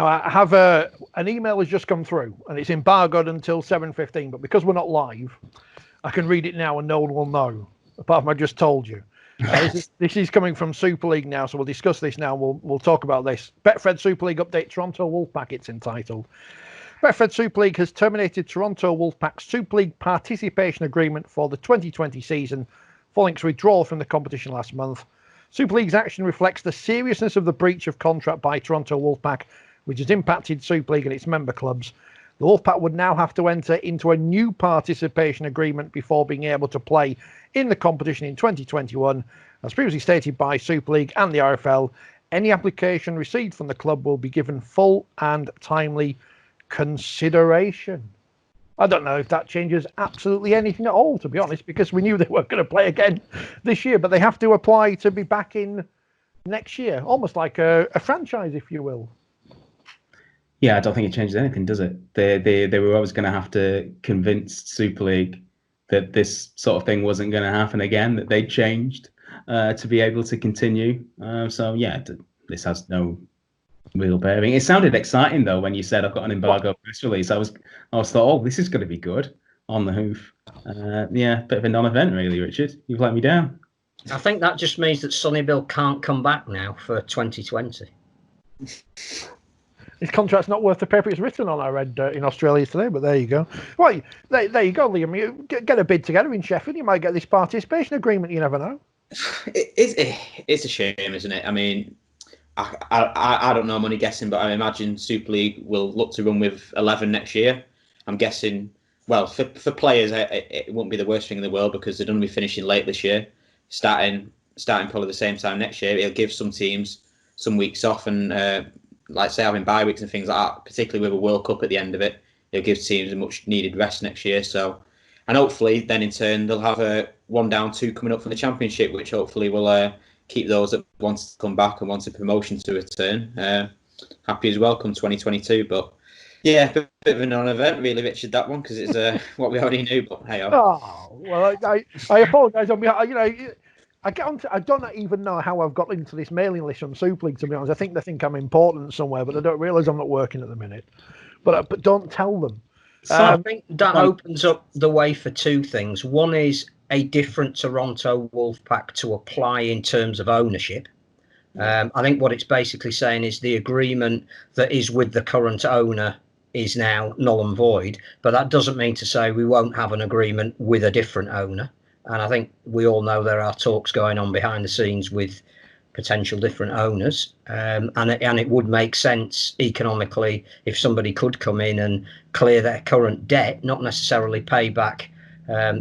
Now, I have an email has just come through, and it's embargoed until 7:15. But because we're not live, I can read it now, and no one will know. Apart from I just told you. This is coming from Super League now, so we'll discuss this now. We'll talk about this. Betfred Super League update: Toronto Wolfpack. It's entitled. Betfred Super League has terminated Toronto Wolfpack's Super League participation agreement for the 2020 season, following its withdrawal from the competition last month. Super League's action reflects the seriousness of the breach of contract by Toronto Wolfpack, which has impacted Super League and its member clubs. The Wolfpack would now have to enter into a new participation agreement before being able to play in the competition in 2021. As previously stated by Super League and the RFL, any application received from the club will be given full and timely consideration. I don't know if that changes absolutely anything at all, to be honest, because we knew they weren't going to play again this year, but they have to apply to be back in next year, almost like a franchise, if you will. Yeah, I don't think it changes anything, does it? They were always going to have to convince Super League that this sort of thing wasn't going to happen again, that they changed to be able to continue. So yeah, this has no real bearing. It sounded exciting though when you said I've got an embargo press release. I was thought, oh, this is going to be good on the hoof. Yeah, bit of a non-event really, Richard. You've let me down. I think that just means that Sonny Bill can't come back now for 2020. His contract's not worth the paper it's written on, I read in Australia today, but there you go. Well, there you go, Liam. You get a bid together in Sheffield, you might get this participation agreement, you never know. It's a shame, isn't it? I mean, I don't know, I'm only guessing, but I imagine Super League will look to run with 11 next year. I'm guessing, well, for players, it won't be the worst thing in the world because they're going to be finishing late this year, starting probably the same time next year. It'll give some teams some weeks off and, like say, having bye weeks and things like that, particularly with a World Cup at the end of it. It'll give teams a much needed rest next year. So, and hopefully then in turn, they'll have a 1 down 2 coming up from the Championship, which hopefully will keep those that want to come back and want a promotion to return happy as well come 2022. But yeah, a bit of a non-event really, Richard, that one, because it's what we already knew. But hey, oh well, I apologise on behalf. You know, I don't even know how I've got into this mailing list from Super League. To be honest, I think they think I'm important somewhere, but they don't realise I'm not working at the minute. But don't tell them. So I think that opens up the way for two things. One is a different Toronto Wolfpack to apply in terms of ownership. I think what it's basically saying is the agreement that is with the current owner is now null and void, but that doesn't mean to say we won't have an agreement with a different owner. And I think we all know there are talks going on behind the scenes with potential different owners, and it would make sense economically if somebody could come in and clear their current debt, not necessarily pay back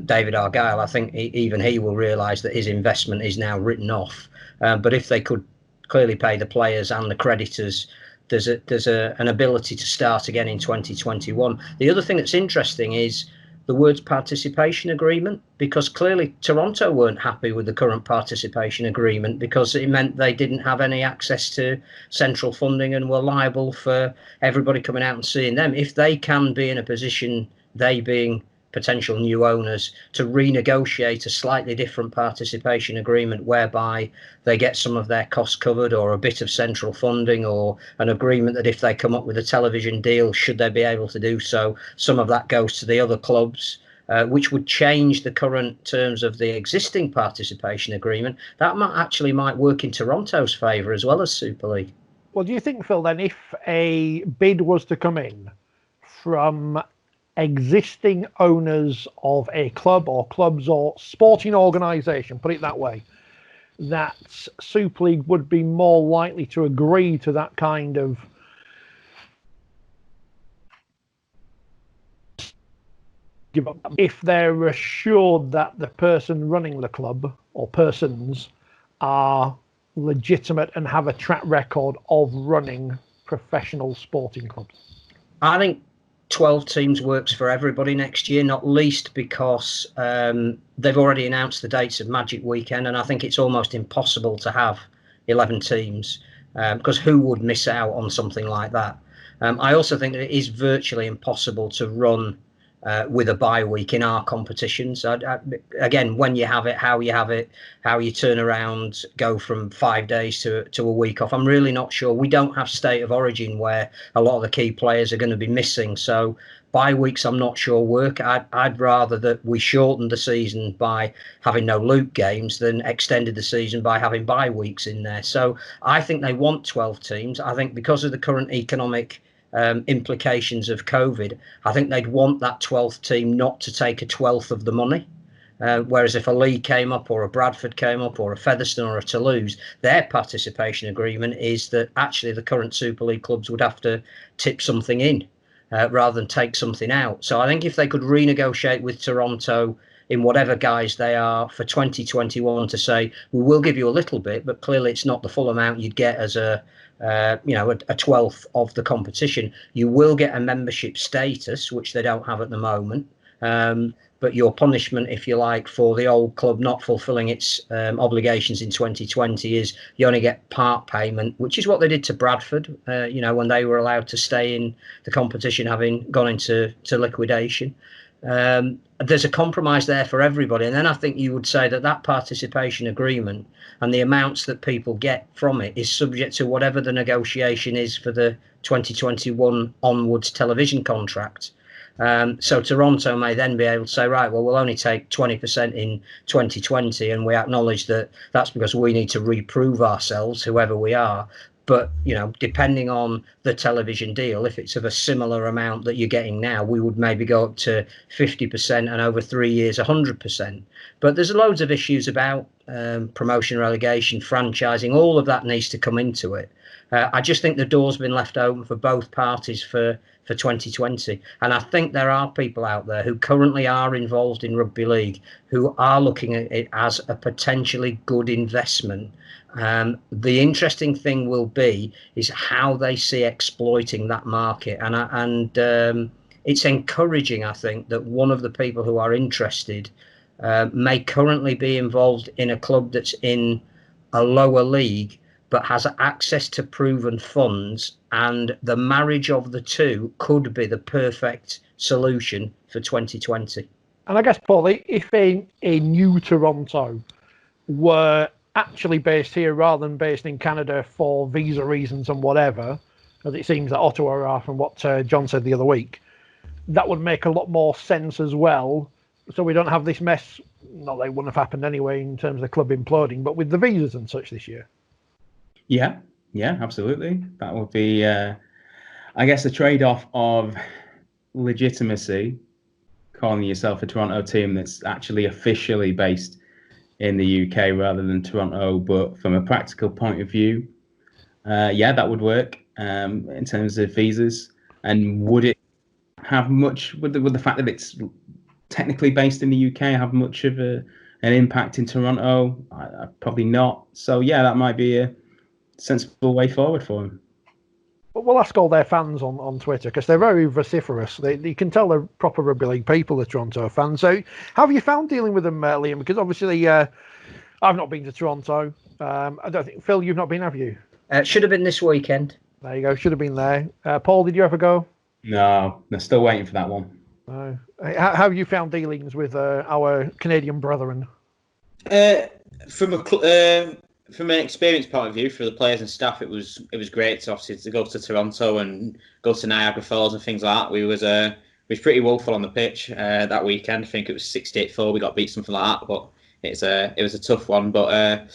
David Argyle. I think even he will realise that his investment is now written off. But if they could clearly pay the players and the creditors, there's an ability to start again in 2021. The other thing that's interesting is the words participation agreement, because clearly Toronto weren't happy with the current participation agreement because it meant they didn't have any access to central funding and were liable for everybody coming out and seeing them. If they can be in a position, they being potential new owners, to renegotiate a slightly different participation agreement whereby they get some of their costs covered or a bit of central funding, or an agreement that if they come up with a television deal, should they be able to do so, some of that goes to the other clubs, which would change the current terms of the existing participation agreement. That might work in Toronto's favour as well as Super League. Well, do you think, Phil, then, if a bid was to come in from existing owners of a club or clubs or sporting organisation, put it that way, that Super League would be more likely to agree to that kind of give up if they're assured that the person running the club or persons are legitimate and have a track record of running professional sporting clubs? I think 12 teams works for everybody next year, not least because they've already announced the dates of Magic Weekend, and I think it's almost impossible to have 11 teams because who would miss out on something like that? I also think that it is virtually impossible to run with a bye week in our competitions. Again, when you have it, how you turn around, go from 5 days to a week off. I'm really not sure. We don't have state of origin where a lot of the key players are going to be missing. So bye weeks, I'm not sure work. I'd rather that we shortened the season by having no Luke games than extended the season by having bye weeks in there. So I think they want 12 teams. I think because of the current economic implications of COVID, I think they'd want that 12th team not to take a 12th of the money. Whereas if a League came up, or a Bradford came up, or a Featherstone or a Toulouse, their participation agreement is that actually the current Super League clubs would have to tip something in rather than take something out. So I think if they could renegotiate with Toronto in whatever guise they are for 2021 to say, we will give you a little bit, but clearly it's not the full amount you'd get as a 12th of the competition. You will get a membership status, which they don't have at the moment. But your punishment, if you like, for the old club not fulfilling its obligations in 2020 is you only get part payment, which is what they did to Bradford, when they were allowed to stay in the competition, having gone into liquidation. There's a compromise there for everybody. And then I think you would say that participation agreement and the amounts that people get from it is subject to whatever the negotiation is for the 2021 onwards television contract. So Toronto may then be able to say, right, well, we'll only take 20% in 2020, and we acknowledge that that's because we need to reprove ourselves, whoever we are. But, depending on the television deal, if it's of a similar amount that you're getting now, we would maybe go up to 50% and over 3 years, 100%. But there's loads of issues about promotion, relegation, franchising. All of that needs to come into it. I just think the door's been left open for both parties for 2020. And I think there are people out there who currently are involved in rugby league who are looking at it as a potentially good investment. The interesting thing will be is how they see exploiting that market. And it's encouraging, I think, that one of the people who are interested may currently be involved in a club that's in a lower league, but has access to proven funds, and the marriage of the two could be the perfect solution for 2020. And I guess, Paul, if a new Toronto were actually based here rather than based in Canada for visa reasons and whatever, as it seems that Ottawa are from what John said the other week, that would make a lot more sense as well. So we don't have this mess, not that it wouldn't have happened anyway in terms of the club imploding, but with the visas and such this year. Yeah, absolutely. That would be, I guess, a trade-off of legitimacy, calling yourself a Toronto team that's actually officially based in the UK rather than Toronto. But from a practical point of view, that would work in terms of visas. And would it have much, would the fact that it's technically based in the UK have much of an impact in Toronto? Probably not. So, yeah, that might be a sensible way forward for him. But we'll ask all their fans on Twitter, because they're very vociferous. You can tell they're proper rugby league people, the Toronto fans. So how have you found dealing with them, Liam? Because obviously I've not been to Toronto. I don't think, Phil, you've not been, have you? Should have been this weekend. There you go, should have been there. Paul, did you ever go? No, they're still waiting for that one. No. How have you found dealings with our Canadian brethren? From an experience point of view, for the players and staff, it was great to go to Toronto and go to Niagara Falls and things like that. We was pretty woeful on the pitch that weekend. I think it was 68-4. We got beat, something like that. But it was a tough one. But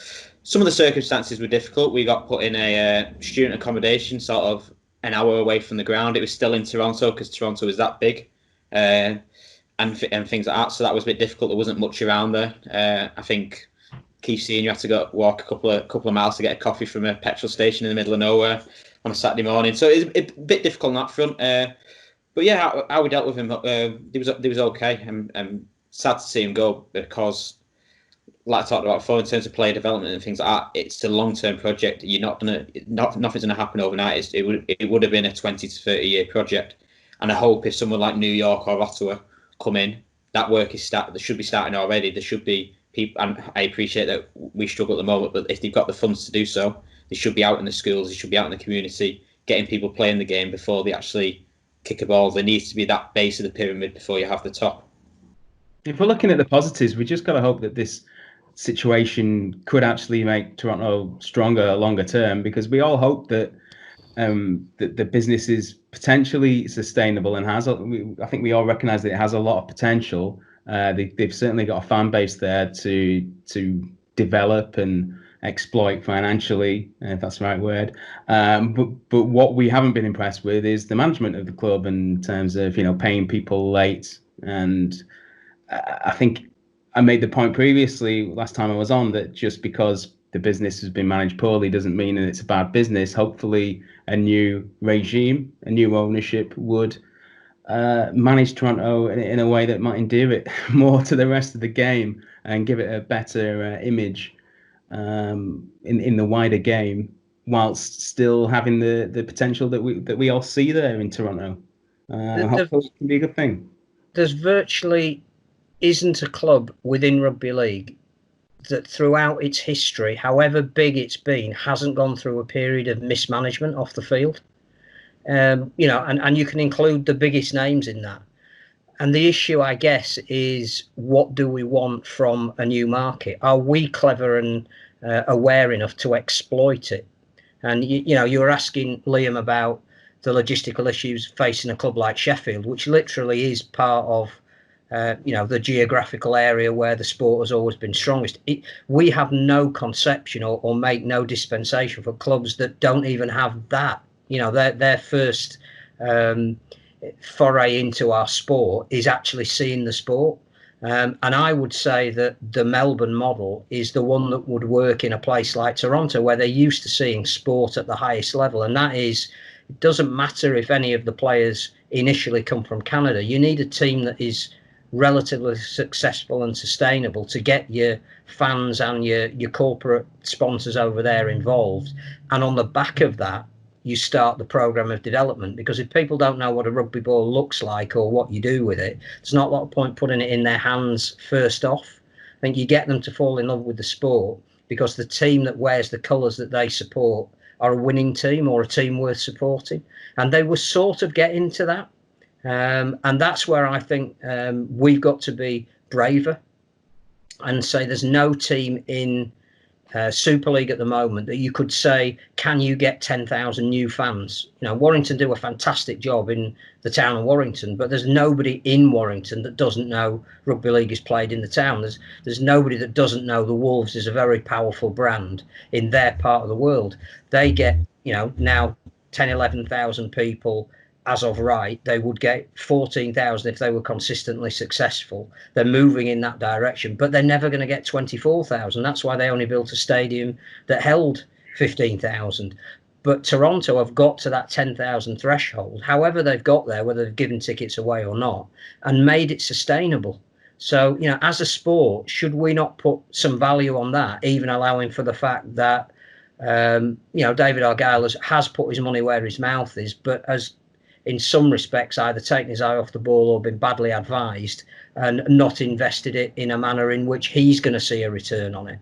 some of the circumstances were difficult. We got put in a student accommodation, sort of an hour away from the ground. It was still in Toronto because Toronto is that big, and things like that. So that was a bit difficult. There wasn't much around there. I think Keith Senior had to go walk a couple of miles to get a coffee from a petrol station in the middle of nowhere on a Saturday morning. So it was a bit difficult on that front. But yeah, how we dealt with him, it was okay. I'm sad to see him go because, like I talked about before, in terms of player development and things like that, it's a long-term project. Nothing's gonna happen overnight. It would have been a 20 to 30 year project. And I hope if someone like New York or Ottawa come in, that work is they should be starting already. There should be people, and I appreciate that we struggle at the moment, but if they've got the funds to do so, they should be out in the schools, they should be out in the community, getting people playing the game before they actually kick a ball. There needs to be that base of the pyramid before you have the top. If we're looking at the positives, we just got to hope that this situation could actually make Toronto stronger longer term, because we all hope that that the business is potentially sustainable and has. I think we all recognise that it has a lot of potential. They've certainly got a fan base there to develop and exploit financially, if that's the right word. But what we haven't been impressed with is the management of the club in terms of paying people late. And I think I made the point previously last time I was on that just because the business has been managed poorly doesn't mean that it's a bad business. Hopefully a new regime, a new ownership would manage Toronto in a way that might endear it more to the rest of the game and give it a better image in the wider game, whilst still having the potential that we all see there in Toronto. Hopefully it can be a good thing. There's virtually isn't a club within rugby league that throughout its history, however big it's been, hasn't gone through a period of mismanagement off the field. And you can include the biggest names in that. And the issue, I guess, is what do we want from a new market? Are we clever and aware enough to exploit it? And you were asking Liam about the logistical issues facing a club like Sheffield, which literally is part of the geographical area where the sport has always been strongest. We have no conception or make no dispensation for clubs that don't even have that. Their first foray into our sport is actually seeing the sport. And I would say that the Melbourne model is the one that would work in a place like Toronto, where they're used to seeing sport at the highest level. And that is, it doesn't matter if any of the players initially come from Canada. You need a team that is relatively successful and sustainable to get your fans and your corporate sponsors over there involved. And on the back of that, you start the program of development, because if people don't know what a rugby ball looks like or what you do with it, there's not a lot of point putting it in their hands first off. I think you get them to fall in love with the sport because the team that wears the colours that they support are a winning team or a team worth supporting. And they were sort of getting to that. And that's where I think we've got to be braver and say there's no team in Super League at the moment that you could say, can you get 10,000 new fans? Warrington do a fantastic job in the town of Warrington, but there's nobody in Warrington that doesn't know rugby league is played in the town. There's nobody that doesn't know the Wolves is a very powerful brand in their part of the world. They get, now 10, 11,000 people. As of right, they would get 14,000 if they were consistently successful. They're moving in that direction, but they're never going to get 24,000. That's why they only built a stadium that held 15,000. But Toronto have got to that 10,000 threshold, however they've got there, whether they've given tickets away or not, and made it sustainable. So, as a sport, should we not put some value on that, even allowing for the fact that, David Argyle has put his money where his mouth is, but as in some respects either taken his eye off the ball or been badly advised and not invested it in a manner in which he's going to see a return on it.